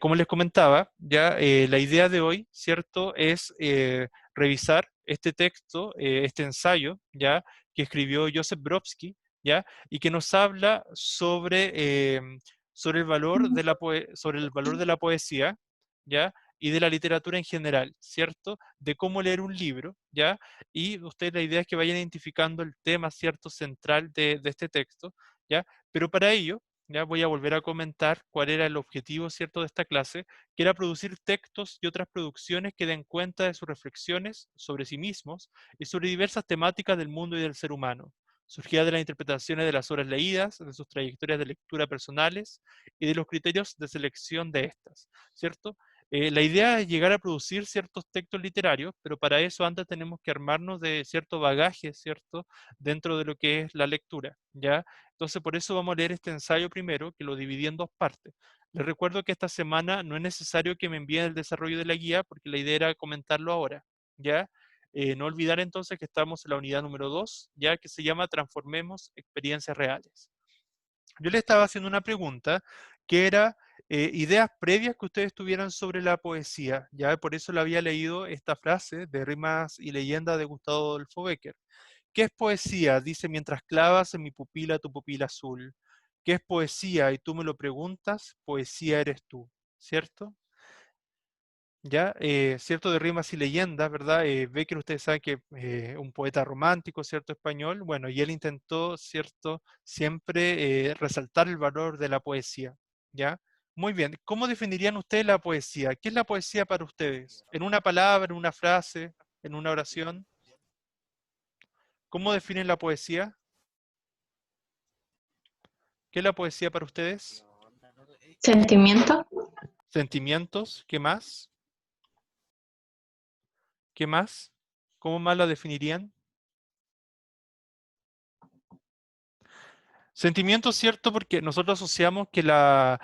Como les comentaba, ya la idea de hoy, ¿cierto?, es revisar este texto, este ensayo, ya, que escribió Joseph Brodsky, ya, y que nos habla sobre el valor de sobre el valor de la poesía, ya, y de la literatura en general, ¿cierto? De cómo leer un libro, ¿ya? Y ustedes la idea es que vayan identificando el tema, ¿cierto?, central de este texto, ¿ya? Pero para ello, ya voy a volver a comentar cuál era el objetivo, ¿cierto?, de esta clase, que era producir textos y otras producciones que den cuenta de sus reflexiones sobre sí mismos y sobre diversas temáticas del mundo y del ser humano, surgida de las interpretaciones de las obras leídas, de sus trayectorias de lectura personales y de los criterios de selección de estas, ¿cierto? La idea es llegar a producir ciertos textos literarios, pero para eso antes tenemos que armarnos de cierto bagaje, ¿cierto?, dentro de lo que es la lectura, ¿ya? Entonces, por eso vamos a leer este ensayo primero, que lo dividí en dos partes. Les recuerdo que esta semana no es necesario que me envíen el desarrollo de la guía, porque la idea era comentarlo ahora, ¿ya? No olvidar entonces que estamos en la unidad número 2, ya que se llama Transformemos experiencias reales. Yo le estaba haciendo una pregunta que era ideas previas que ustedes tuvieran sobre la poesía, ya por eso le había leído esta frase de Rimas y Leyendas de Gustavo Adolfo Bécquer. ¿Qué es poesía? Dice mientras clavas en mi pupila tu pupila azul. ¿Qué es poesía? Y tú me lo preguntas, poesía eres tú, ¿cierto? Ya, cierto de rimas y leyendas, ¿verdad? Bécquer, ustedes saben que un poeta romántico, ¿cierto? Español, bueno, y él intentó, ¿cierto? Siempre resaltar el valor de la poesía, ¿ya? Muy bien, ¿cómo definirían ustedes la poesía? ¿Qué es la poesía para ustedes? ¿En una palabra, en una frase, en una oración? ¿Cómo definen la poesía? ¿Qué es la poesía para ustedes? Sentimiento. ¿Sentimientos? ¿Qué más? ¿Qué más? ¿Cómo más la definirían? Sentimientos, cierto, porque nosotros asociamos que la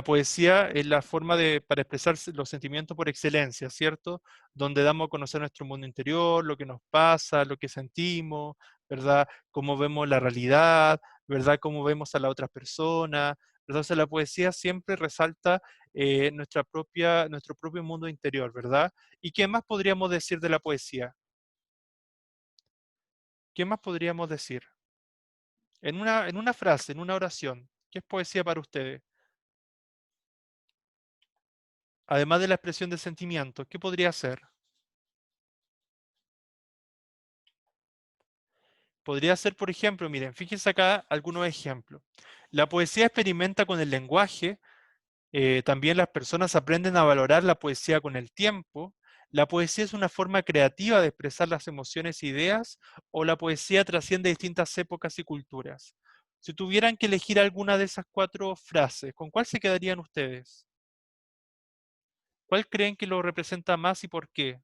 poesía es la forma para expresar los sentimientos por excelencia, ¿cierto? Donde damos a conocer nuestro mundo interior, lo que nos pasa, lo que sentimos, ¿verdad? Cómo vemos la realidad, ¿verdad? Cómo vemos a la otra persona. Entonces la poesía siempre resalta nuestro propio mundo interior, ¿verdad? ¿Y qué más podríamos decir de la poesía? ¿Qué más podríamos decir? En una frase, en una oración, ¿qué es poesía para ustedes? Además de la expresión de sentimientos, ¿qué podría ser? Podría ser, por ejemplo, miren, fíjense acá algunos ejemplos. La poesía experimenta con el lenguaje, también las personas aprenden a valorar la poesía con el tiempo. La poesía es una forma creativa de expresar las emociones e ideas, o la poesía trasciende distintas épocas y culturas. Si tuvieran que elegir alguna de esas cuatro frases, ¿con cuál se quedarían ustedes? ¿Cuál creen que lo representa más y por qué?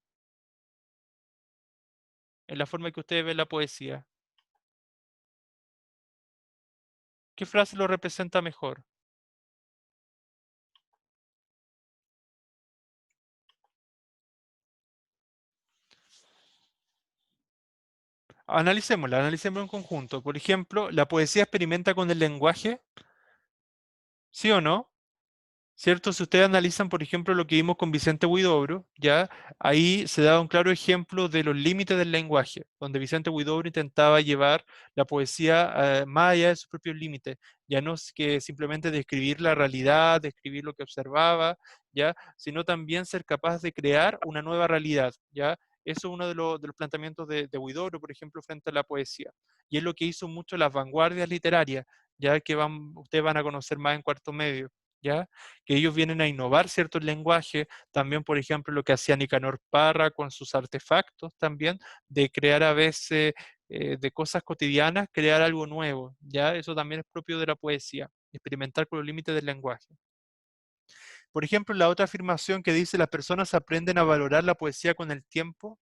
En la forma que ustedes ven la poesía. ¿Qué frase lo representa mejor? Analicémosla en conjunto. Por ejemplo, ¿la poesía experimenta con el lenguaje? ¿Sí o no? ¿Cierto? Si ustedes analizan, por ejemplo, lo que vimos con Vicente Huidobro, ya ahí se da un claro ejemplo de los límites del lenguaje, donde Vicente Huidobro intentaba llevar la poesía más allá de sus propios límites, ya no es que simplemente describir la realidad, describir lo que observaba, ya, sino también ser capaz de crear una nueva realidad, ya. Eso es uno de los planteamientos de Huidobro, por ejemplo, frente a la poesía. Y es lo que hizo mucho las vanguardias literarias, ya que ustedes van a conocer más en cuarto medio, ¿ya? Que ellos vienen a innovar ciertos lenguajes, también por ejemplo lo que hacía Nicanor Parra con sus artefactos también, de crear a veces de cosas cotidianas, crear algo nuevo, ¿ya? Eso también es propio de la poesía, experimentar con los límites del lenguaje. Por ejemplo, la otra afirmación que dice las personas aprenden a valorar la poesía con el tiempo,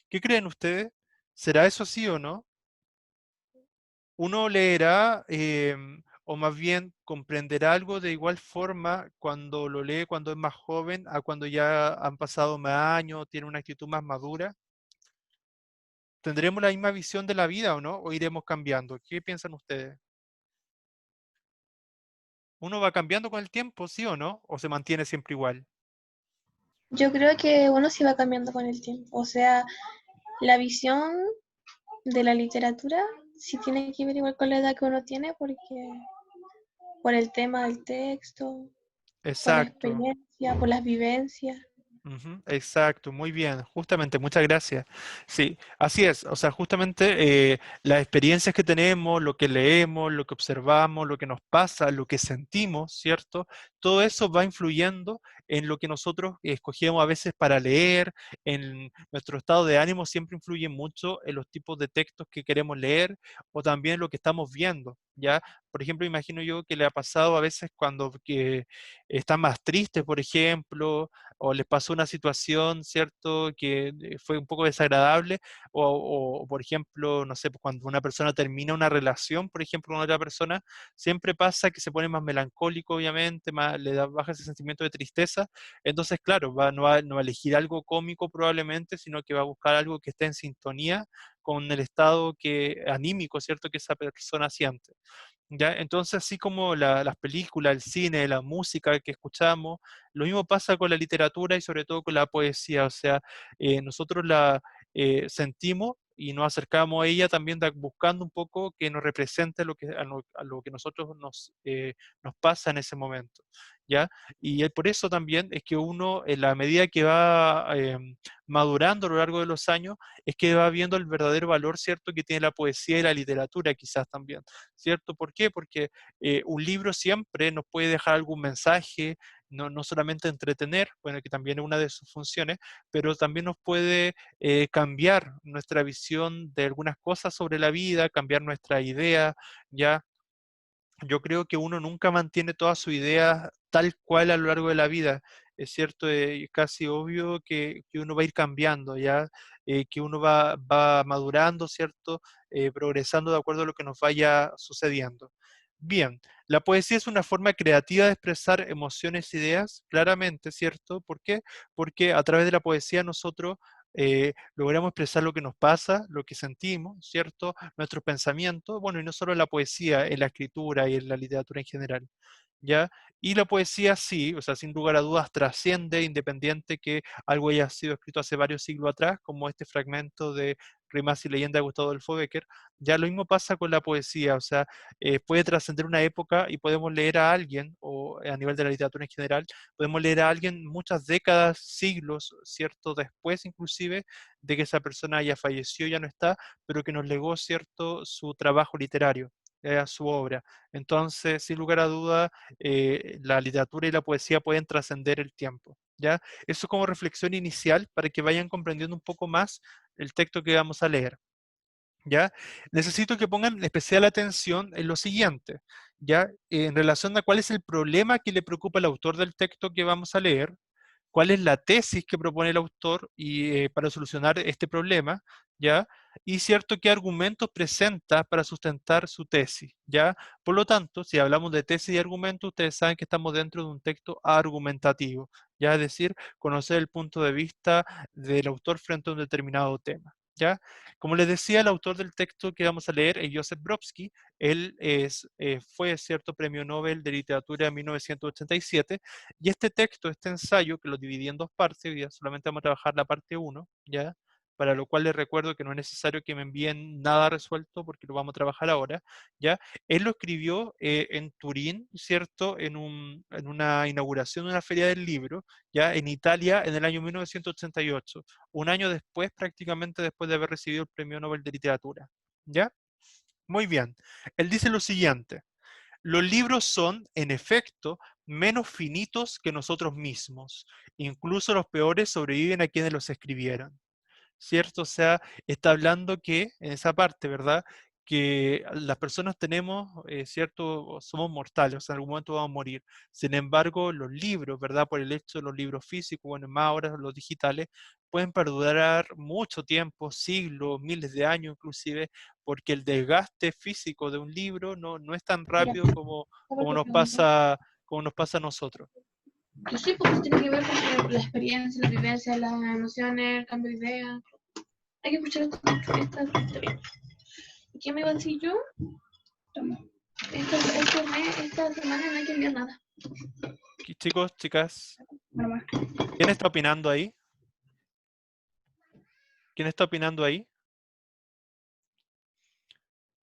¿qué creen ustedes? ¿Será eso sí o no? Uno leerá, o más bien comprenderá algo de igual forma cuando lo lee cuando es más joven a cuando ya han pasado más años, tiene una actitud más madura. ¿Tendremos la misma visión de la vida o no? ¿O iremos cambiando? ¿Qué piensan ustedes? ¿Uno va cambiando con el tiempo, sí o no? ¿O se mantiene siempre igual? Yo creo que uno sí va cambiando con el tiempo. O sea, la visión de la literatura sí tiene que ver igual con la edad que uno tiene, porque por el tema del texto, por la Exacto. experiencia, por las vivencias. Ujú, exacto, muy bien, justamente, muchas gracias. Sí, así es, o sea, justamente las experiencias que tenemos, lo que leemos, lo que observamos, lo que nos pasa, lo que sentimos, ¿cierto? Todo eso va influyendo en lo que nosotros escogemos a veces para leer, en nuestro estado de ánimo siempre influye mucho en los tipos de textos que queremos leer o también lo que estamos viendo, ¿ya? Por ejemplo, imagino yo que le ha pasado a veces cuando que están más tristes, por ejemplo, o les pasó una situación, ¿cierto?, que fue un poco desagradable, por ejemplo, no sé, pues, cuando una persona termina una relación, por ejemplo, con otra persona, siempre pasa que se pone más melancólico, obviamente, más, le da baja ese sentimiento de tristeza, entonces, claro, no va a elegir algo cómico probablemente, sino que va a buscar algo que esté en sintonía con el estado anímico, ¿cierto?, que esa persona siente. ¿Ya? Entonces, así como las películas, el cine, la música que escuchamos, lo mismo pasa con la literatura y sobre todo con la poesía. O sea, nosotros la sentimos y nos acercamos a ella también buscando un poco que nos represente a lo que nosotros nos pasa en ese momento. ¿Ya? Y por eso también es que uno, en la medida que va madurando a lo largo de los años, es que va viendo el verdadero valor, ¿cierto?, que tiene la poesía y la literatura quizás también. ¿Cierto? ¿Por qué? Porque un libro siempre nos puede dejar algún mensaje, no solamente entretener, bueno, que también es una de sus funciones, pero también nos puede cambiar nuestra visión de algunas cosas sobre la vida, cambiar nuestra idea, ya. Yo creo que uno nunca mantiene toda su idea tal cual a lo largo de la vida. Es cierto, es casi obvio que uno va a ir cambiando, ¿ya? Que uno va madurando, ¿cierto? Progresando de acuerdo a lo que nos vaya sucediendo. Bien, la poesía es una forma creativa de expresar emociones e ideas, claramente, ¿cierto? ¿Por qué? Porque a través de la poesía nosotros logramos expresar lo que nos pasa, lo que sentimos, ¿cierto? Nuestros pensamientos, bueno, y no solo en la poesía, en la escritura y en la literatura en general. ¿Ya? Y la poesía sí, o sea, sin lugar a dudas trasciende, independiente que algo haya sido escrito hace varios siglos atrás, como este fragmento de Rimas y Leyenda de Gustavo Adolfo Bécquer. Ya lo mismo pasa con la poesía, o sea, puede trascender una época y podemos leer a alguien, o a nivel de la literatura en general, podemos leer a alguien muchas décadas, siglos, ¿cierto? Después inclusive de que esa persona ya falleció, ya no está, pero que nos legó, ¿cierto?, su trabajo literario, su obra. Entonces, sin lugar a duda, la literatura y la poesía pueden trascender el tiempo. ¿Ya? Eso como reflexión inicial para que vayan comprendiendo un poco más el texto que vamos a leer. ¿Ya? Necesito que pongan especial atención en lo siguiente, ¿ya? En relación a cuál es el problema que le preocupa al autor del texto que vamos a leer, cuál es la tesis que propone el autor para solucionar este problema, ¿ya? Y cierto qué argumentos presenta para sustentar su tesis, ¿ya? Por lo tanto, si hablamos de tesis y argumentos, ustedes saben que estamos dentro de un texto argumentativo, ¿ya? Es decir, conocer el punto de vista del autor frente a un determinado tema, ¿ya? Como les decía, el autor del texto que vamos a leer es Joseph Brodsky. Él fue cierto premio Nobel de Literatura en 1987, y este texto, este ensayo, que lo dividí en dos partes, hoy día solamente vamos a trabajar la parte uno, ¿ya? Para lo cual les recuerdo que no es necesario que me envíen nada resuelto porque lo vamos a trabajar ahora, ¿ya? Él lo escribió en Turín, ¿cierto? En una inauguración de una feria del libro, ¿ya? En Italia en el año 1988, un año después, prácticamente después de haber recibido el Premio Nobel de Literatura, ¿ya? Muy bien. Él dice lo siguiente: los libros son, en efecto, menos finitos que nosotros mismos. Incluso los peores sobreviven a quienes los escribieron. ¿Cierto? O sea, está hablando que, en esa parte, ¿verdad? Que las personas tenemos, ¿cierto? Somos mortales, o sea, en algún momento vamos a morir. Sin embargo, los libros, ¿verdad? Por el hecho de los libros físicos, bueno, más ahora los digitales, pueden perdurar mucho tiempo, siglos, miles de años inclusive, porque el desgaste físico de un libro no es tan Mira, rápido como, ¿cómo como te nos pregunto? pasa, como nos pasa a nosotros. Yo sí, porque tiene que ver con la experiencia, la vivencia, las emociones, el cambio de idea. Hay que escuchar esta historia. ¿Qué me iba a decir yo? Toma. Esta semana no hay que enviar nada. Chicos, chicas, Bueno, ¿quién está opinando ahí? ¿Quién está opinando ahí?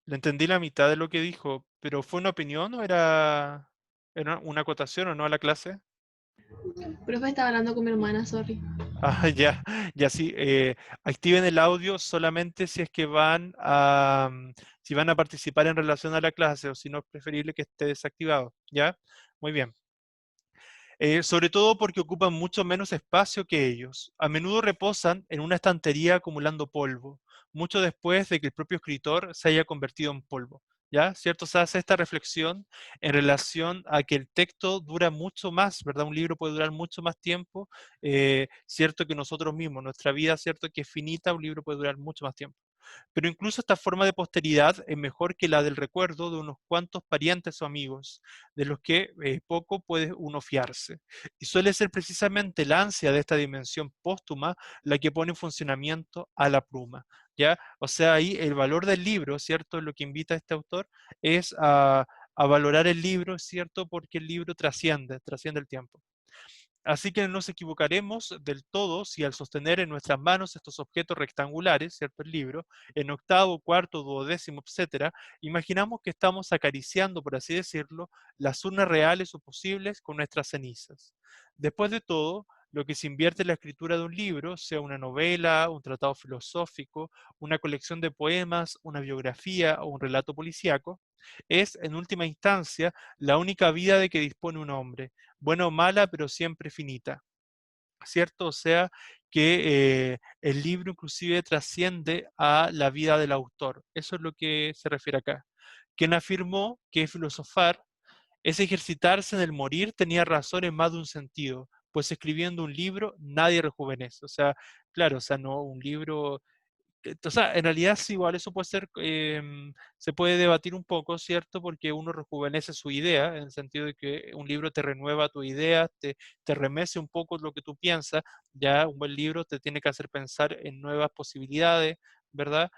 Le entendí la mitad de lo que dijo, pero ¿fue una opinión o era una acotación o no a la clase? profe estaba hablando con mi hermana, sorry. Ah, ya, ya sí. Activen el audio solamente si es que si van a participar en relación a la clase, o si no es preferible que esté desactivado. ¿Ya? Muy bien. Sobre todo porque ocupan mucho menos espacio que ellos. A menudo reposan en una estantería acumulando polvo, mucho después de que el propio escritor se haya convertido en polvo. ¿Ya? ¿Cierto? Se hace esta reflexión en relación a que el texto dura mucho más, ¿verdad? Un libro puede durar mucho más tiempo, cierto que nosotros mismos, nuestra vida, cierto que es finita, un libro puede durar mucho más tiempo. Pero incluso esta forma de posteridad es mejor que la del recuerdo de unos cuantos parientes o amigos, de los que poco puede uno fiarse. Y suele ser precisamente la ansia de esta dimensión póstuma la que pone en funcionamiento a la pluma. ¿Ya? O sea, ahí el valor del libro, ¿cierto? Lo que invita a este autor es a valorar el libro, ¿cierto? Porque el libro trasciende el tiempo. Así que no nos equivocaremos del todo si al sostener en nuestras manos estos objetos rectangulares, ¿cierto? El libro, en octavo, cuarto, duodécimo, etcétera, imaginamos que estamos acariciando, por así decirlo, las urnas reales o posibles con nuestras cenizas. Después de todo, lo que se invierte en la escritura de un libro, sea una novela, un tratado filosófico, una colección de poemas, una biografía o un relato policíaco, es, en última instancia, la única vida de que dispone un hombre, buena o mala, pero siempre finita, ¿cierto? O sea, que el libro inclusive trasciende a la vida del autor. Eso es lo que se refiere acá. Quien afirmó que filosofar es ejercitarse en el morir tenía razón en más de un sentido, pues escribiendo un libro nadie rejuvenece. O sea, claro, o sea, no un libro o sea, en realidad sí, igual eso puede ser, se puede debatir un poco, ¿cierto? Porque uno rejuvenece su idea, en el sentido de que un libro te renueva tu idea, te remece un poco lo que tú piensas, ya un buen libro te tiene que hacer pensar en nuevas posibilidades, ¿verdad?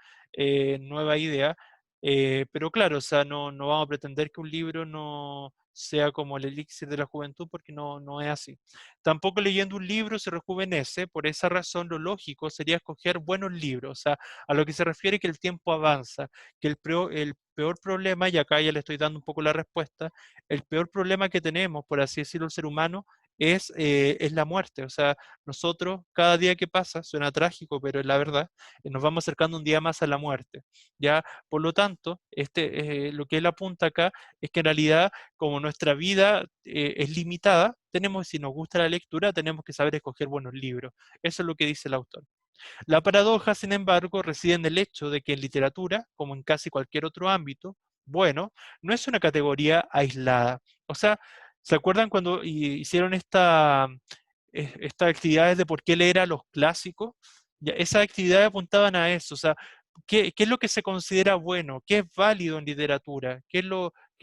Nueva idea. Pero claro, o sea, no vamos a pretender que un libro no sea como el elixir de la juventud, porque no es así. Tampoco leyendo un libro se rejuvenece, por esa razón lo lógico sería escoger buenos libros, o sea, a lo que se refiere que el tiempo avanza, que el peor problema, y acá ya le estoy dando un poco la respuesta, el peor problema que tenemos, por así decirlo, el ser humano, es la muerte. O sea, nosotros, cada día que pasa, suena trágico, pero es la verdad, nos vamos acercando un día más a la muerte. ¿Ya? Por lo tanto, lo que él apunta acá es que en realidad, como nuestra vida es limitada, si nos gusta la lectura, tenemos que saber escoger buenos libros. Eso es lo que dice el autor. La paradoja, sin embargo, reside en el hecho de que en literatura, como en casi cualquier otro ámbito, bueno, no es una categoría aislada. O sea, ¿se acuerdan cuando hicieron estas actividades de por qué leer a los clásicos? Ya, esas actividades apuntaban a eso. O sea, ¿qué es lo que se considera bueno? ¿Qué es válido en literatura? ¿Qué es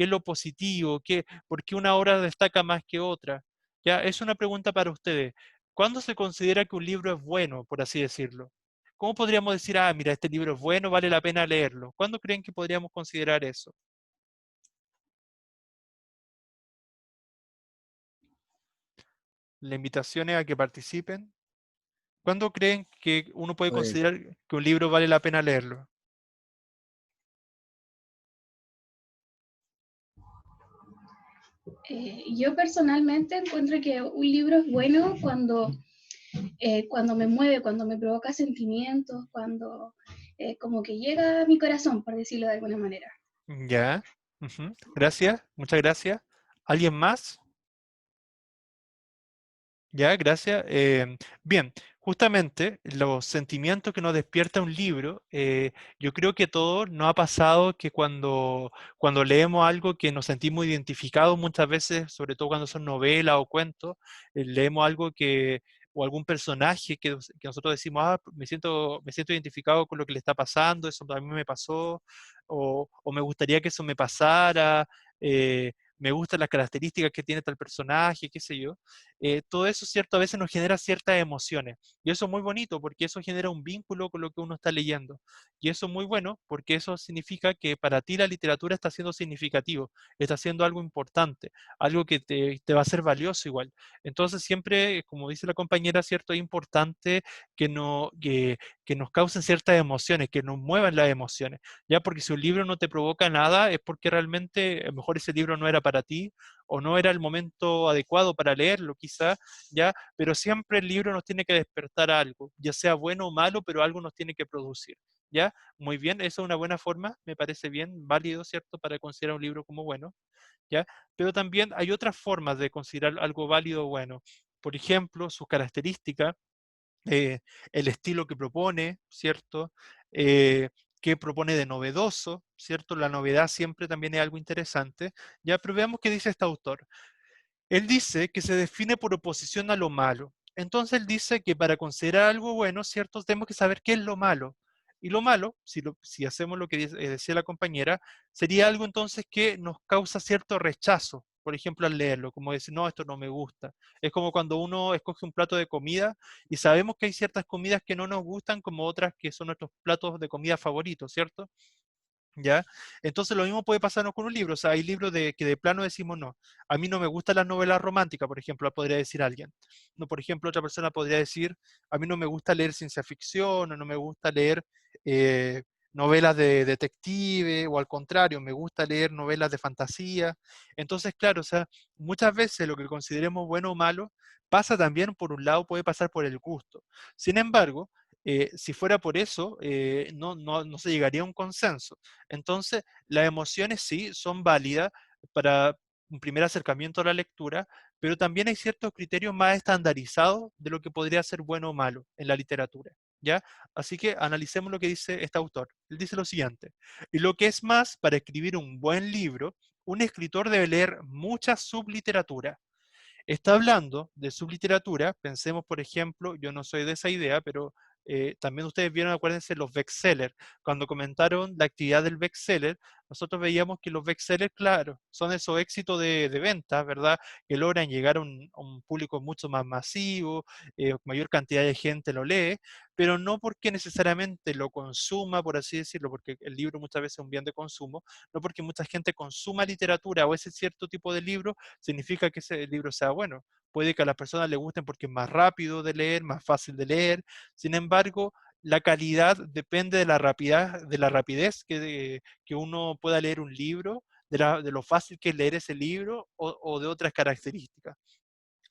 lo positivo? ¿Por qué una obra destaca más que otra? Ya, es una pregunta para ustedes. ¿Cuándo se considera que un libro es bueno, por así decirlo? ¿Cómo podríamos decir, ah, mira, este libro es bueno, vale la pena leerlo? ¿Cuándo creen que podríamos considerar eso? La invitación es a que participen. ¿Cuándo creen que uno puede Pues, considerar que un libro vale la pena leerlo? Yo personalmente encuentro que un libro es bueno cuando me mueve, cuando me provoca sentimientos, cuando como que llega a mi corazón, por decirlo de alguna manera. Ya. Ujú. Gracias, muchas gracias. ¿Alguien más? Ya, gracias. Bien, justamente los sentimientos que nos despierta un libro, yo creo que todo nos ha pasado que cuando leemos algo que nos sentimos identificados muchas veces, sobre todo cuando son novelas o cuentos, leemos algo o algún personaje que nosotros decimos, ah, me siento identificado con lo que le está pasando, eso a mí me pasó, o me gustaría que eso me pasara. me gustan las características que tiene tal personaje, qué sé yo. Todo eso, ¿cierto? A veces nos genera ciertas emociones. Y eso es muy bonito porque eso genera un vínculo con lo que uno está leyendo. Y eso es muy bueno porque eso significa que para ti la literatura está siendo significativo, está siendo algo importante, algo que te va a ser valioso igual. Entonces siempre, como dice la compañera, ¿cierto? Es importante que, no, que nos causen ciertas emociones, que nos muevan las emociones, ¿ya? Porque si un libro no te provoca nada es porque realmente a lo mejor ese libro no era para ti o no era el momento adecuado para leerlo quizá, ¿ya? Pero siempre el libro nos tiene que despertar algo, ya sea bueno o malo, pero algo nos tiene que producir, ¿ya? Muy bien, eso es una buena forma, me parece bien, válido, ¿cierto? Para considerar un libro como bueno, ¿ya? Pero también hay otras formas de considerar algo válido o bueno. Por ejemplo, sus características, eh, el estilo que propone, ¿cierto? Eh, qué propone de novedoso, ¿cierto? La novedad siempre también es algo interesante. Ya, pero veamos qué dice este autor. Él dice que se define por oposición a lo malo. Entonces él dice que para considerar algo bueno, ¿cierto? Tenemos que saber qué es lo malo. Y lo malo, si hacemos lo que decía la compañera, sería algo entonces que nos causa cierto rechazo, por ejemplo, al leerlo, como decir, no, esto no me gusta. Es como cuando uno escoge un plato de comida y sabemos que hay ciertas comidas que no nos gustan, como otras que son nuestros platos de comida favoritos, ¿cierto? ¿Ya? Entonces lo mismo puede pasarnos con un libro. O sea, hay libros que de plano decimos no. A mí no me gustan las novelas románticas, por ejemplo, podría decir alguien. No, por ejemplo, otra persona podría decir, a mí no me gusta leer ciencia ficción, o no me gusta leer eh, novelas de detective, o al contrario, me gusta leer novelas de fantasía. Entonces, claro, o sea, muchas veces lo que consideremos bueno o malo pasa también, por un lado, puede pasar por el gusto. Sin embargo, si fuera por eso, no se llegaría a un consenso. Entonces, las emociones sí son válidas para un primer acercamiento a la lectura, pero también hay ciertos criterios más estandarizados de lo que podría ser bueno o malo en la literatura, ¿ya? Así que analicemos lo que dice este autor. Él dice lo siguiente: y lo que es más, para escribir un buen libro, un escritor debe leer mucha subliteratura. Está hablando de subliteratura, pensemos por ejemplo, yo no soy de esa idea, pero también ustedes vieron, acuérdense, los bestsellers. Cuando comentaron la actividad del bestseller, nosotros veíamos que los bestsellers, claro, son esos éxitos de ventas, ¿verdad? Que logran llegar a un público mucho más masivo, mayor cantidad de gente lo lee, pero no porque necesariamente lo consuma, por así decirlo, porque el libro muchas veces es un bien de consumo, no porque mucha gente consuma literatura o ese cierto tipo de libro, significa que ese libro sea bueno. Puede que a las personas les gusten porque es más rápido de leer, más fácil de leer. Sin embargo, la calidad depende de la rapidez que uno pueda leer un libro, de lo fácil que es leer ese libro o de otras características.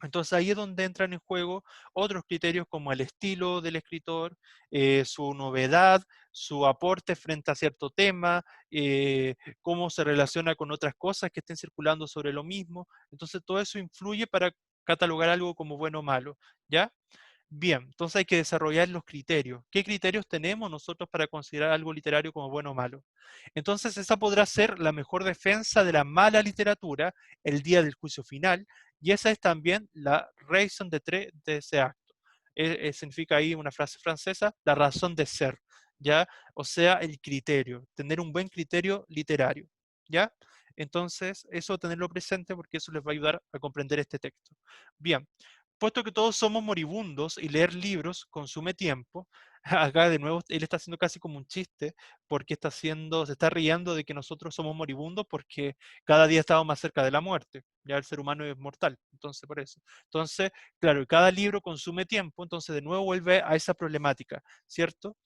Entonces ahí es donde entran en juego otros criterios como el estilo del escritor, su novedad, su aporte frente a cierto tema, cómo se relaciona con otras cosas que estén circulando sobre lo mismo. Entonces todo eso influye para catalogar algo como bueno o malo, ¿ya? Bien, entonces hay que desarrollar los criterios. ¿Qué criterios tenemos nosotros para considerar algo literario como bueno o malo? Entonces esa podrá ser la mejor defensa de la mala literatura el día del juicio final, y esa es también la raison d'être de ese acto. Significa ahí una frase francesa, la razón de ser, ¿ya? O sea, el criterio, tener un buen criterio literario, ¿ya? Entonces, eso tenerlo presente porque eso les va a ayudar a comprender este texto. Bien, puesto que todos somos moribundos y leer libros consume tiempo, acá de nuevo él está haciendo casi como un chiste, porque se está riendo de que nosotros somos moribundos porque cada día estamos más cerca de la muerte. Ya el ser humano es mortal, entonces por eso. Entonces, claro, cada libro consume tiempo, entonces de nuevo vuelve a esa problemática, ¿cierto?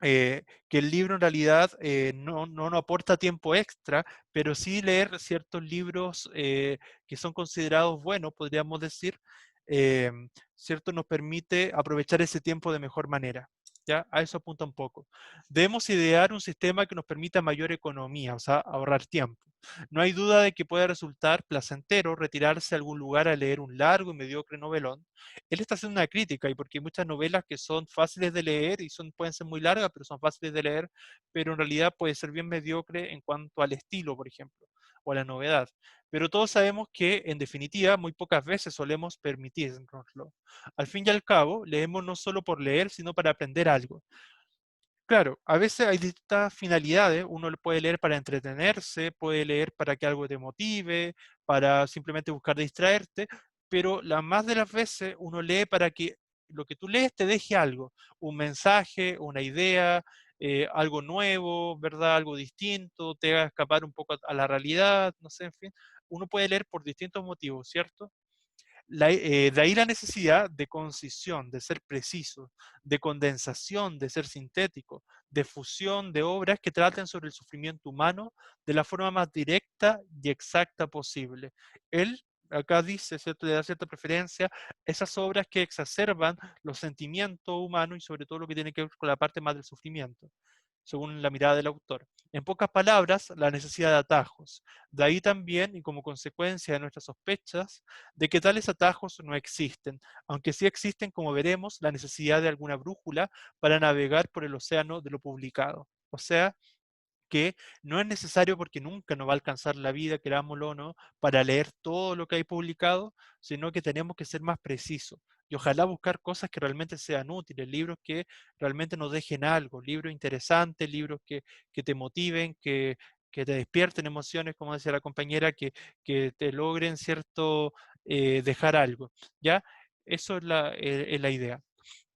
Que el libro en realidad no nos aporta tiempo extra, pero sí leer ciertos libros que son considerados buenos, podríamos decir, eh, ¿cierto? Nos permite aprovechar ese tiempo de mejor manera. ¿Ya? A eso apunta un poco. Debemos idear un sistema que nos permita mayor economía, o sea, ahorrar tiempo. No hay duda de que puede resultar placentero retirarse a algún lugar a leer un largo y mediocre novelón. Él está haciendo una crítica, y porque hay muchas novelas que son fáciles de leer y pueden ser muy largas, pero son fáciles de leer, pero en realidad puede ser bien mediocre en cuanto al estilo, por ejemplo, o a la novedad. Pero todos sabemos que, en definitiva, muy pocas veces solemos permitirnoslo. Al fin y al cabo, leemos no solo por leer, sino para aprender algo. Claro, a veces hay distintas finalidades. Uno lo puede leer para entretenerse, puede leer para que algo te motive, para simplemente buscar distraerte, pero la más de las veces uno lee para que lo que tú lees te deje algo, un mensaje, una idea, algo nuevo, ¿verdad? Algo distinto, te haga escapar un poco a la realidad, no sé, en fin. Uno puede leer por distintos motivos, ¿cierto? De ahí la necesidad de concisión, de ser preciso, de condensación, de ser sintético, de fusión de obras que traten sobre el sufrimiento humano de la forma más directa y exacta posible. Él acá dice, ¿cierto?, le da cierta preferencia a esas obras que exacerban los sentimientos humanos y sobre todo lo que tiene que ver con la parte más del sufrimiento, según la mirada del autor. En pocas palabras, la necesidad de atajos. De ahí también, y como consecuencia de nuestras sospechas, de que tales atajos no existen, aunque sí existen, como veremos, la necesidad de alguna brújula para navegar por el océano de lo publicado. O sea, que no es necesario porque nunca nos va a alcanzar la vida, querámoslo o no, para leer todo lo que hay publicado, sino que tenemos que ser más precisos y ojalá buscar cosas que realmente sean útiles, libros que realmente nos dejen algo, libros interesantes, libros que te motiven, que te despierten emociones, como decía la compañera, que te logren cierto dejar algo. ¿Ya? Eso es la idea.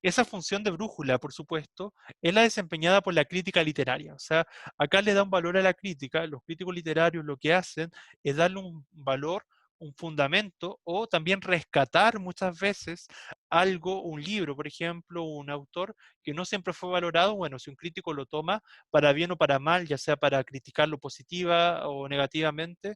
Esa función de brújula, por supuesto, es la desempeñada por la crítica literaria. O sea, acá le da un valor a la crítica. Los críticos literarios lo que hacen es darle un valor, un fundamento, o también rescatar muchas veces algo, un libro, por ejemplo, un autor que no siempre fue valorado. Bueno, si un crítico lo toma para bien o para mal, ya sea para criticarlo positiva o negativamente,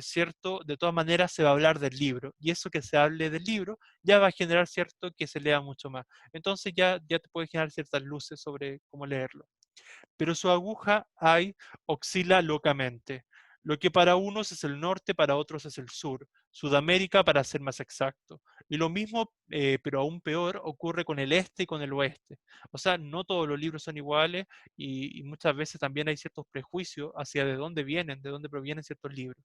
¿cierto? De todas maneras se va a hablar del libro. Y eso que se hable del libro ya va a generar, ¿cierto?, que se lea mucho más. Entonces ya te puede generar ciertas luces sobre cómo leerlo. Pero su aguja ahí oscila locamente. Lo que para unos es el norte, para otros es el sur. Sudamérica, para ser más exacto. Y lo mismo, pero aún peor, ocurre con el este y con el oeste. O sea, no todos los libros son iguales y muchas veces también hay ciertos prejuicios hacia de dónde vienen, de dónde provienen ciertos libros.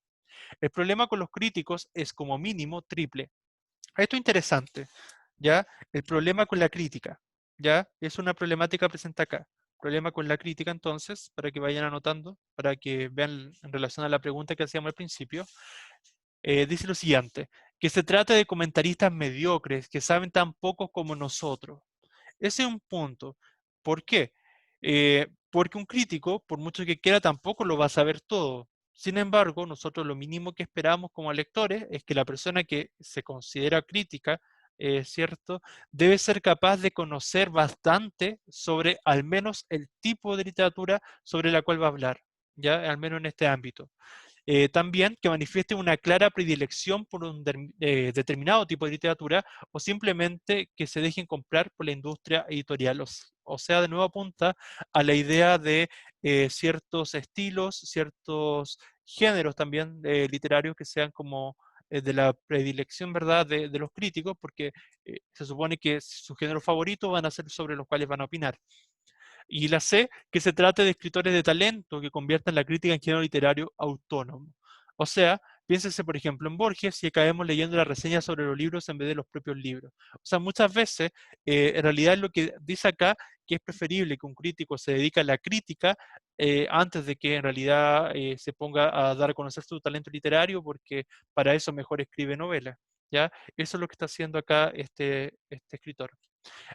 El problema con los críticos es como mínimo triple. Esto es interesante, ¿ya? El problema con la crítica, ¿ya? Es una problemática presente acá. Problema con la crítica, entonces, para que vayan anotando, para que vean en relación a la pregunta que hacíamos al principio, dice lo siguiente, que se trata de comentaristas mediocres que saben tan poco como nosotros. Ese es un punto. ¿Por qué? Porque un crítico, por mucho que quiera, tampoco lo va a saber todo. Sin embargo, nosotros lo mínimo que esperamos como lectores es que la persona que se considera crítica, ¿cierto?, debe ser capaz de conocer bastante sobre al menos el tipo de literatura sobre la cual va a hablar, ¿ya? Al menos en este ámbito. También que manifieste una clara predilección por un determinado tipo de literatura o simplemente que se dejen comprar por la industria editorial. O sea, de nuevo apunta a la idea de ciertos estilos, ciertos géneros también literarios que sean como de la predilección, ¿verdad?, de los críticos, porque se supone que su género favorito van a ser sobre los cuales van a opinar. Y la C, que se trate de escritores de talento que conviertan la crítica en género literario autónomo. O sea, piénsese, por ejemplo, en Borges y acabemos leyendo la reseña sobre los libros en vez de los propios libros. O sea, muchas veces, en realidad lo que dice acá, que es preferible que un crítico se dedique a la crítica antes de que en realidad se ponga a dar a conocer su talento literario, porque para eso mejor escribe novelas. ¿Ya? Eso es lo que está haciendo acá este escritor.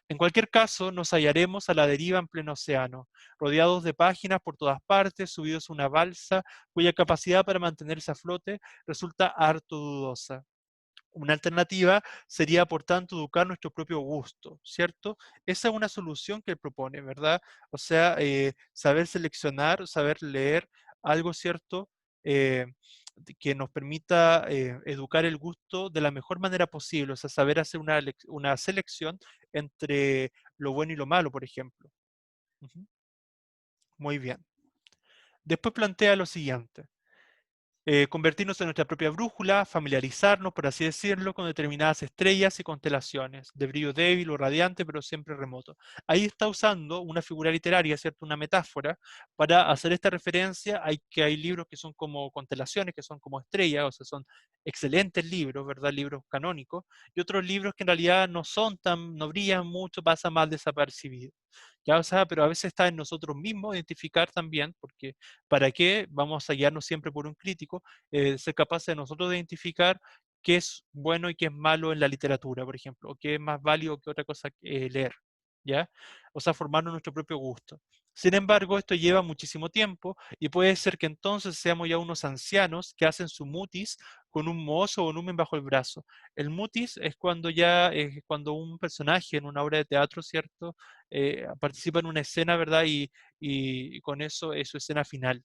En cualquier caso, nos hallaremos a la deriva en pleno océano, rodeados de páginas por todas partes, subidos a una balsa cuya capacidad para mantenerse a flote resulta harto dudosa. Una alternativa sería, por tanto, educar nuestro propio gusto, ¿cierto? Esa es una solución que él propone, ¿verdad? O sea, saber seleccionar, saber leer algo, ¿cierto? Eh, que nos permita educar el gusto de la mejor manera posible, o sea, saber hacer una selección entre lo bueno y lo malo, por ejemplo. Ujú. Muy bien. Después plantea lo siguiente. Convertirnos en nuestra propia brújula, familiarizarnos, por así decirlo, con determinadas estrellas y constelaciones, de brillo débil o radiante, pero siempre remoto. Ahí está usando una figura literaria, ¿cierto? Una metáfora, para hacer esta referencia. Hay libros que son como constelaciones, que son como estrellas, o sea, son excelentes libros, ¿verdad? Libros canónicos, y otros libros que en realidad no son tan, no brillan mucho, pasan más desapercibidos. Ya, o sea, pero a veces está en nosotros mismos identificar también, porque ¿para qué vamos a guiarnos siempre por un crítico? Ser capaces de nosotros de identificar qué es bueno y qué es malo en la literatura, por ejemplo, o qué es más válido que otra cosa leer, ¿ya? O sea, formarnos nuestro propio gusto. Sin embargo, esto lleva muchísimo tiempo y puede ser que entonces seamos ya unos ancianos que hacen su mutis con un mozo o volumen bajo el brazo. El mutis es cuando ya, cuando un personaje en una obra de teatro, ¿cierto? Participa en una escena, ¿verdad? Y con eso es su escena final.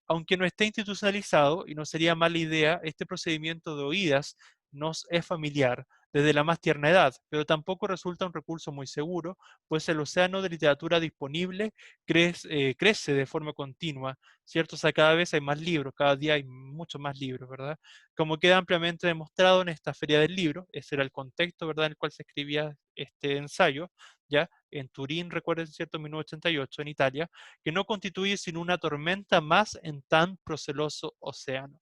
Aunque no esté institucionalizado, y no sería mala idea, este procedimiento de oídas nos es familiar desde la más tierna edad, pero tampoco resulta un recurso muy seguro, pues el océano de literatura disponible crece de forma continua, ¿cierto? O sea, cada vez hay más libros, cada día hay muchos más libros, ¿verdad? Como queda ampliamente demostrado en esta Feria del Libro, ese era el contexto, ¿verdad?, en el cual se escribía este ensayo, ¿ya? En Turín, recuerden, ¿cierto?, 1988, en Italia, que no constituye sino una tormenta más en tan proceloso océano.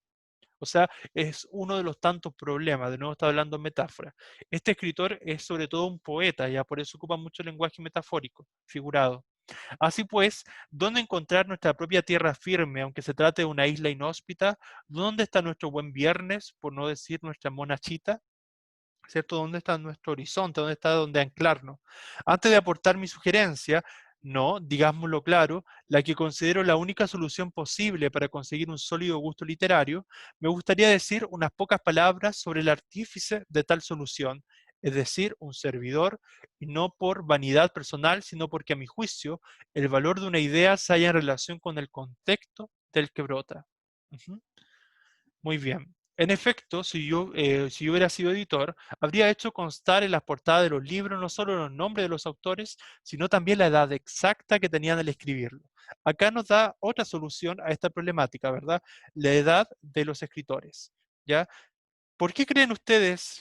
O sea, es uno de los tantos problemas, de nuevo está hablando en metáfora. Este escritor es sobre todo un poeta, ya por eso ocupa mucho lenguaje metafórico, figurado. Así pues, ¿dónde encontrar nuestra propia tierra firme, aunque se trate de una isla inhóspita? ¿Dónde está nuestro buen viernes, por no decir nuestra monachita? ¿Cierto? ¿Dónde está nuestro horizonte? ¿Dónde está donde anclarnos? Antes de aportar mi sugerencia, no, digámoslo claro, la que considero la única solución posible para conseguir un sólido gusto literario, me gustaría decir unas pocas palabras sobre el artífice de tal solución, es decir, un servidor, y no por vanidad personal, sino porque a mi juicio el valor de una idea se halla en relación con el contexto del que brota. Ujú. Muy bien. En efecto, si yo hubiera sido editor, habría hecho constar en las portadas de los libros no solo los nombres de los autores, sino también la edad exacta que tenían al escribirlo. Acá nos da otra solución a esta problemática, ¿verdad? La edad de los escritores, ¿ya? ¿Por qué creen ustedes,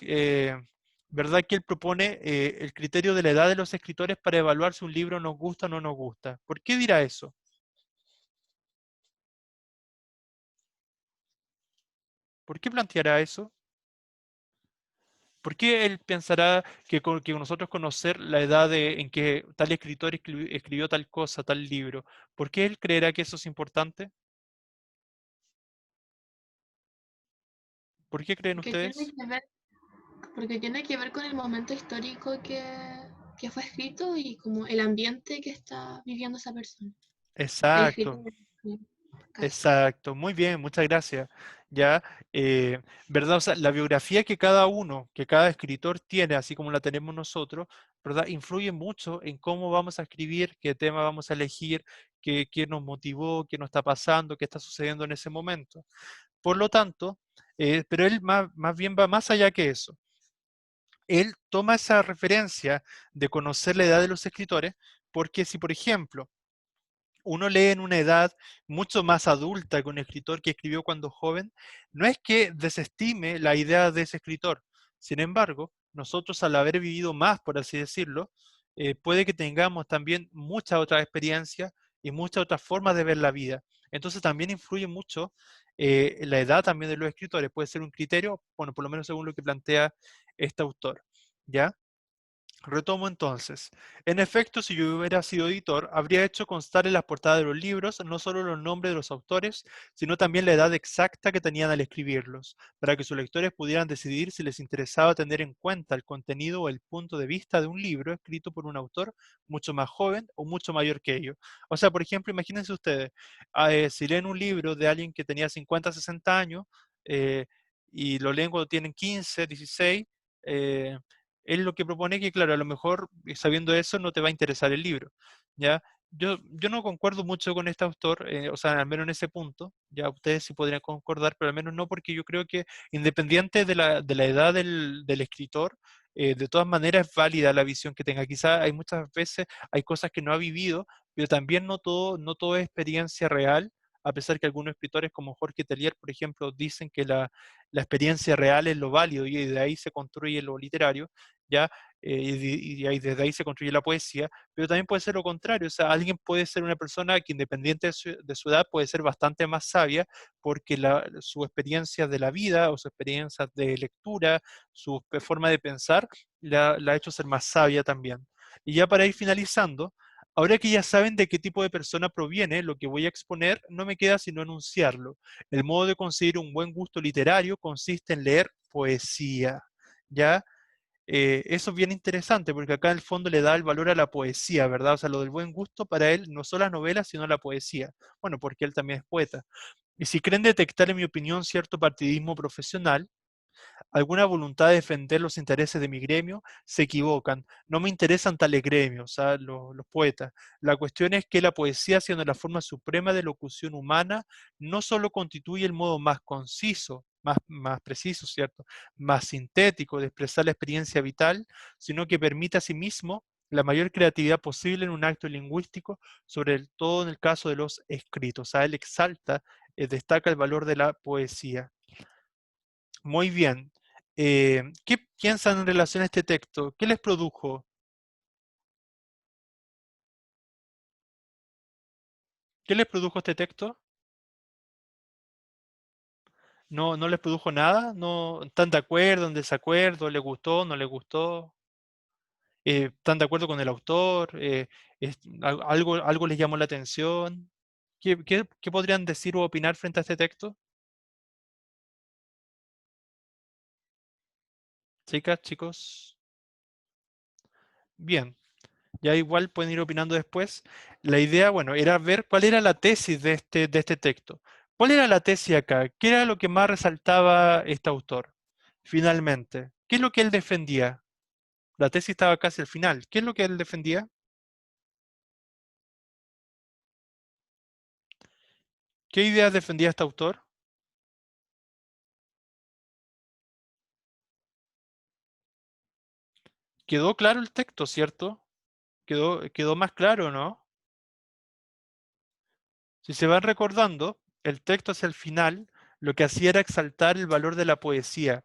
verdad, que él propone el criterio de la edad de los escritores para evaluar si un libro nos gusta o no nos gusta? ¿Por qué dirá eso? ¿Por qué planteará eso? ¿Por qué él pensará que nosotros conocer la edad en que tal escritor escribió tal cosa, tal libro? ¿Por qué él creerá que eso es importante? ¿Por qué creen Porque tiene ustedes? que ver, porque tiene que ver con el momento histórico que fue escrito y como el ambiente que está viviendo esa persona. El escritor, Exacto. en este caso. Exacto, muy bien, muchas gracias. Ya, ¿verdad? O sea, la biografía que cada uno, que cada escritor tiene, así como la tenemos nosotros, ¿verdad? Influye mucho en cómo vamos a escribir, qué tema vamos a elegir, qué nos motivó, qué nos está pasando, qué está sucediendo en ese momento. Por lo tanto, pero él más bien va más allá que eso. Él toma esa referencia de conocer la edad de los escritores, porque si, por ejemplo, uno lee en una edad mucho más adulta que un escritor que escribió cuando joven, no es que desestime la idea de ese escritor. Sin embargo, nosotros al haber vivido más, por así decirlo, puede que tengamos también muchas otras experiencias y muchas otras formas de ver la vida. Entonces también influye mucho la edad también de los escritores. Puede ser un criterio, bueno, por lo menos según lo que plantea este autor. ¿Ya? Retomo entonces. En efecto, si yo hubiera sido editor, habría hecho constar en las portadas de los libros no solo los nombres de los autores, sino también la edad exacta que tenían al escribirlos, para que sus lectores pudieran decidir si les interesaba tener en cuenta el contenido o el punto de vista de un libro escrito por un autor mucho más joven o mucho mayor que ellos. O sea, por ejemplo, imagínense ustedes, si leen un libro de alguien que tenía 50, 60 años, eh, y lo leen cuando tienen 15, 16, eh, él lo que propone es que, claro, a lo mejor sabiendo eso no te va a interesar el libro, ¿ya? Yo no concuerdo mucho con este autor, o sea, al menos en ese punto, ya ustedes sí podrían concordar, pero al menos no porque yo creo que independiente de la edad del escritor, de todas maneras es válida la visión que tenga. Quizá hay muchas veces, hay cosas que no ha vivido, pero también no todo es experiencia real, a pesar que algunos escritores como Jorge Tellier, por ejemplo, dicen que la experiencia real es lo válido y de ahí se construye lo literario, ¿ya? Desde ahí se construye la poesía, pero también puede ser lo contrario, o sea, alguien puede ser una persona que independiente de su edad puede ser bastante más sabia porque su experiencia de la vida o su experiencia de lectura, su forma de pensar, la ha hecho ser más sabia también. Y ya para ir finalizando, Ahora que ya saben de qué tipo de persona proviene lo que voy a exponer, no me queda sino enunciarlo. El modo de conseguir un buen gusto literario consiste en leer poesía, ¿ya? Eso es bien interesante porque acá en el fondo le da el valor a la poesía, ¿verdad? O sea, lo del buen gusto para él no solo la novela, sino la poesía. Bueno, porque él también es poeta. Y si creen detectar, en mi opinión, cierto partidismo profesional, alguna voluntad de defender los intereses de mi gremio, se equivocan. No me interesan tales gremios, ¿sabes? Los poetas. La cuestión es que la poesía, siendo la forma suprema de locución humana, no solo constituye el modo más conciso, más preciso, ¿cierto? Más sintético de expresar la experiencia vital, sino que permite asimismo la mayor creatividad posible en un acto lingüístico, sobre todo en el caso de los escritos. O sea, él exalta, destaca el valor de la poesía. Muy bien. ¿Qué piensan en relación a este texto? ¿Qué les produjo? ¿Qué les produjo este texto? ¿No, no les produjo nada? ¿No están de acuerdo, en desacuerdo? ¿Les gustó, no les gustó? ¿Están de acuerdo con el autor? ¿Algo les llamó la atención? ¿Qué podrían decir o opinar frente a este texto? Chicas, chicos. Bien. Ya igual pueden ir opinando después. La idea, bueno, era ver cuál era la tesis de este texto. ¿Cuál era la tesis acá? ¿Qué era lo que más resaltaba este autor? Finalmente, ¿qué es lo que él defendía? La tesis estaba casi al final. ¿Qué es lo que él defendía? ¿Qué ideas defendía este autor? ¿Quedó claro el texto, cierto? ¿Quedó más claro, no? Si se van recordando, el texto hacia el final lo que hacía era exaltar el valor de la poesía.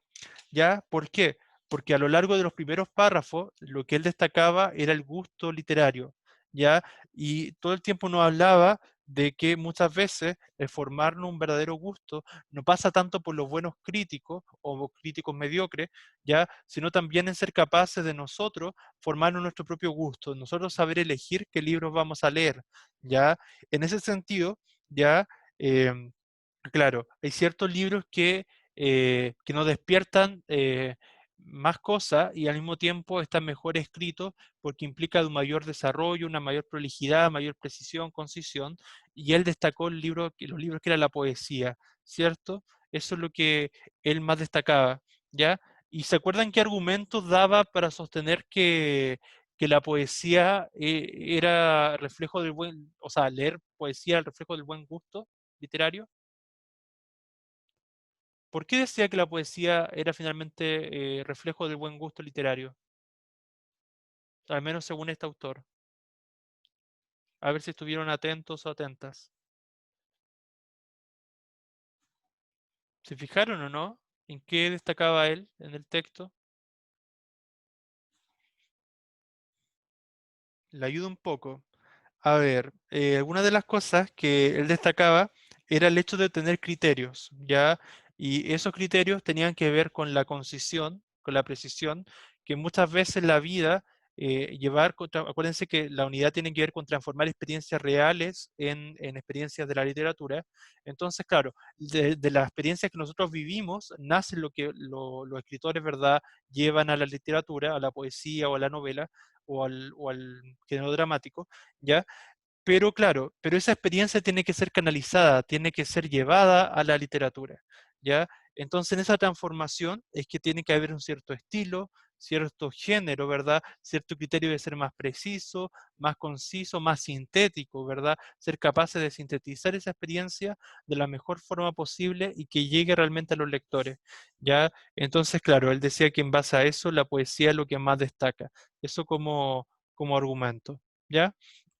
¿Ya? ¿Por qué? Porque a lo largo de los primeros párrafos, lo que él destacaba era el gusto literario, ¿ya? Y todo el tiempo nos hablaba de que muchas veces el formarnos un verdadero gusto no pasa tanto por los buenos críticos o críticos mediocres, ¿ya? Sino también en ser capaces de nosotros formarnos nuestro propio gusto, nosotros saber elegir qué libros vamos a leer, ¿ya? En ese sentido, ¿ya? Em, Claro, hay ciertos libros que nos despiertan más cosas y al mismo tiempo están mejor escritos porque implica un mayor desarrollo, una mayor prolijidad, mayor precisión, concisión, y él destacó los libros que era la poesía, ¿cierto? Eso es lo que él más destacaba, ¿ya? ¿Y se acuerdan qué argumentos daba para sostener que la poesía era reflejo del buen, o sea, leer poesía era el reflejo del buen gusto literario? ¿Por qué decía que la poesía era finalmente reflejo del buen gusto literario? Al menos según este autor. A ver si estuvieron atentos o atentas. ¿Se fijaron o no? ¿En qué destacaba él en el texto? Le ayuda un poco. A ver, alguna de las cosas que él destacaba era el hecho de tener criterios, ¿ya? Y esos criterios tenían que ver con la concisión, con la precisión, que muchas veces la vida, acuérdense que la unidad tiene que ver con transformar experiencias reales en experiencias de la literatura. Entonces, claro, de las experiencias que nosotros vivimos, nace lo que los escritores, ¿verdad?, llevan a la literatura, a la poesía o a la novela o al género dramático, ¿ya? Pero claro, pero esa experiencia tiene que ser canalizada, tiene que ser llevada a la literatura, ¿ya? Entonces, en esa transformación es que tiene que haber un cierto estilo, cierto género, ¿verdad? Cierto criterio de ser más preciso, más conciso, más sintético, ¿verdad? Ser capaces de sintetizar esa experiencia de la mejor forma posible y que llegue realmente a los lectores, ¿ya? Entonces, claro, él decía que en base a eso la poesía es lo que más destaca. Eso como argumento, ¿ya?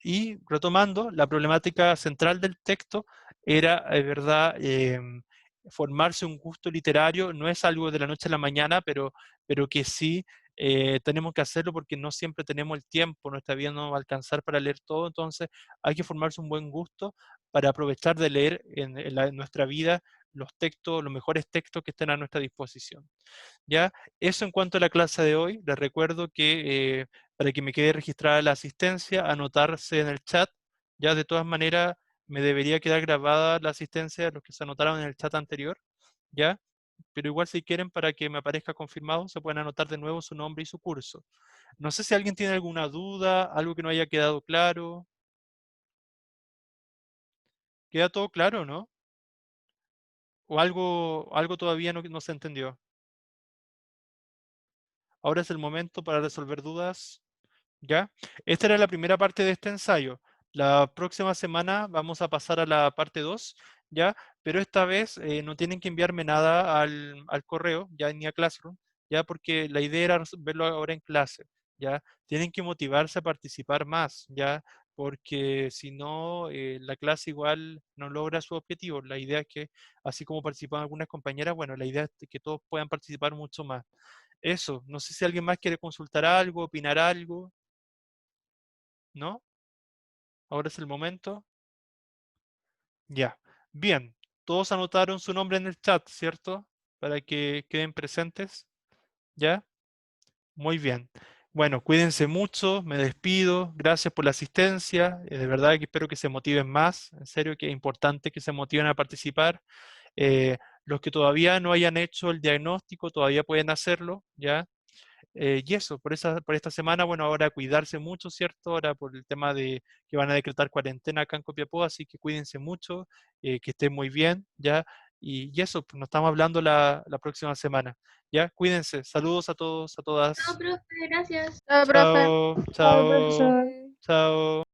Y retomando, la problemática central del texto era, ¿verdad? Formarse un gusto literario no es algo de la noche a la mañana, pero que sí tenemos que hacerlo porque no siempre tenemos el tiempo, nuestra vida no va a alcanzar para leer todo, entonces hay que formarse un buen gusto para aprovechar de leer en nuestra vida los textos, los mejores textos que estén a nuestra disposición. ¿Ya? Eso en cuanto a la clase de hoy. Les recuerdo que para que me quede registrada la asistencia, anotarse en el chat. Ya de todas maneras me debería quedar grabada la asistencia de los que se anotaron en el chat anterior, ¿ya? Pero igual si quieren para que me aparezca confirmado, se pueden anotar de nuevo su nombre y su curso. No sé si alguien tiene alguna duda, algo que no haya quedado claro. ¿Queda todo claro, no? ¿O algo todavía no se entendió? Ahora es el momento para resolver dudas. ¿Ya? Esta era la primera parte de este ensayo. La próxima semana vamos a pasar a la parte 2, ¿ya? Pero esta vez no tienen que enviarme nada al correo, ya ni a Classroom, ¿ya? Porque la idea era verlo ahora en clase, ¿ya? Tienen que motivarse a participar más, ¿ya? Porque si no, la clase igual no logra su objetivo. La idea es que, así como participan algunas compañeras, bueno, la idea es que todos puedan participar mucho más. Eso, no sé si alguien más quiere consultar algo, opinar algo. ¿No? Ahora es el momento. Ya. Bien. Todos anotaron su nombre en el chat, ¿cierto? Para que queden presentes. ¿Ya? Muy bien. Bueno, cuídense mucho, me despido. Gracias por la asistencia. De verdad que espero que se motiven más. En serio que es importante que se motiven a participar. Los que todavía no hayan hecho el diagnóstico, todavía pueden hacerlo, ¿ya? Y eso, por esta semana, bueno, ahora cuidarse mucho, ¿cierto? Ahora por el tema de que van a decretar cuarentena acá en Copiapó, así que cuídense mucho, que estén muy bien, ¿ya? Y eso, pues nos estamos hablando la próxima semana, ¿ya? Cuídense, saludos a todos, a todas. Chao, profe, gracias. Chao, profe. Chao, Chao, chao, profesor. chao.